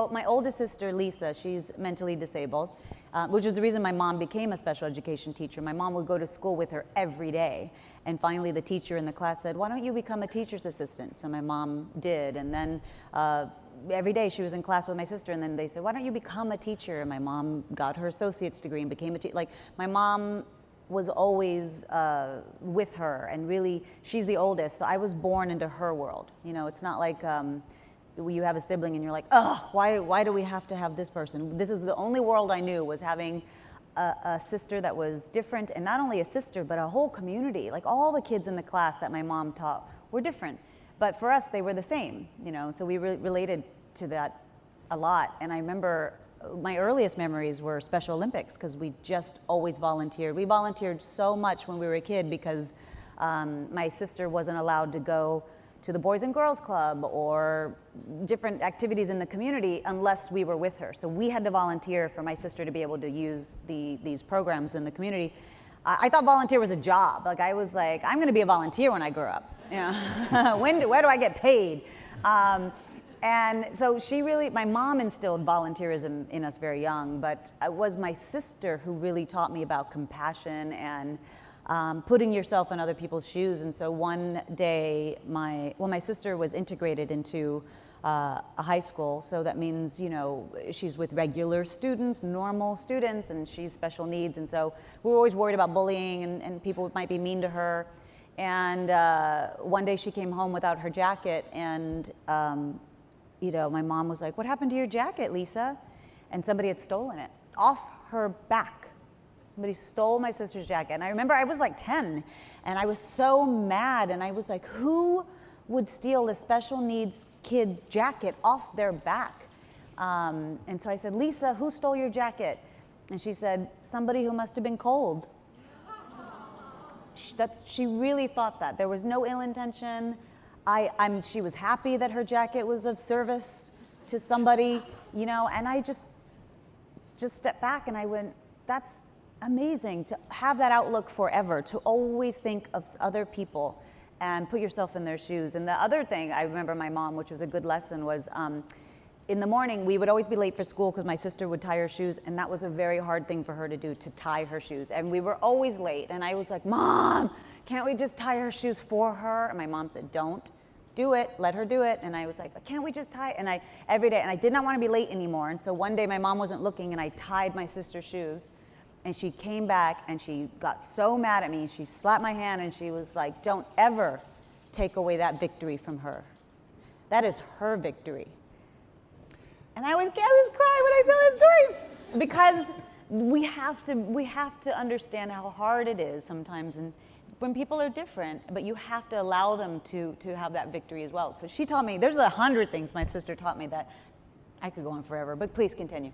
My oldest sister, Lisa, she's mentally disabled, which is the reason my mom became a special education teacher. My mom would go to school with her every day. And finally, the teacher in the class said, "Why don't you become a teacher's assistant?" So my mom did. And then every day she was in class with my sister. And then they said, "Why don't you become a teacher?" And my mom got her associate's degree and became a teacher. Like, my mom was always with her. And really, she's the oldest. So I was born into her world. You know, it's not like you have a sibling and you're like, oh, why do we have to have this person? This is the only world I knew, was having a sister that was different, and not only a sister, but a whole community. Like, all the kids in the class that my mom taught were different. But for us, they were the same, you know, so we related to that a lot. And I remember my earliest memories were Special Olympics, because we just always volunteered. We volunteered so much when we were a kid because my sister wasn't allowed to go to the Boys and Girls Club or different activities in the community unless we were with her. So we had to volunteer for my sister to be able to use these programs in the community. I thought volunteer was a job. Like, I was like, I'm gonna be a volunteer when I grow up. You know? Where do I get paid? And so my mom instilled volunteerism in us very young, but it was my sister who really taught me about compassion and putting yourself in other people's shoes. And so one day, my sister was integrated into a high school, so that means, you know, she's with regular students, normal students, and she's special needs. And so we were always worried about bullying and people might be mean to her. And one day she came home without her jacket, and you know, my mom was like, "What happened to your jacket, Lisa?" And somebody had stolen it off her back. Somebody stole my sister's jacket. And I remember I was like 10, and I was so mad, and I was like, who would steal a special needs kid jacket off their back? And so I said, "Lisa, who stole your jacket?" And she said, "Somebody who must have been cold." She really thought that. There was no ill intention. She was happy that her jacket was of service to somebody, you know, and I just stepped back and I went, that's amazing to have that outlook forever, to always think of other people and put yourself in their shoes. And the other thing I remember my mom, which was a good lesson, was in the morning we would always be late for school because my sister would tie her shoes, and that was a very hard thing for her to do, to tie her shoes. And we were always late, and I was like, "Mom, can't we just tie her shoes for her?" And my mom said, "Don't do it, let her do it." And I was like, "Can't we just tie?" And every day, and I did not want to be late anymore. And so one day my mom wasn't looking, and I tied my sister's shoes. And she came back and she got so mad at me. She slapped my hand and she was like, "Don't ever take away that victory from her. That is her victory." And I was crying when I saw that story, because we have to understand how hard it is sometimes, and when people are different, but you have to allow them to have that victory as well. So she taught me, there's 100 things my sister taught me that I could go on forever, but please continue.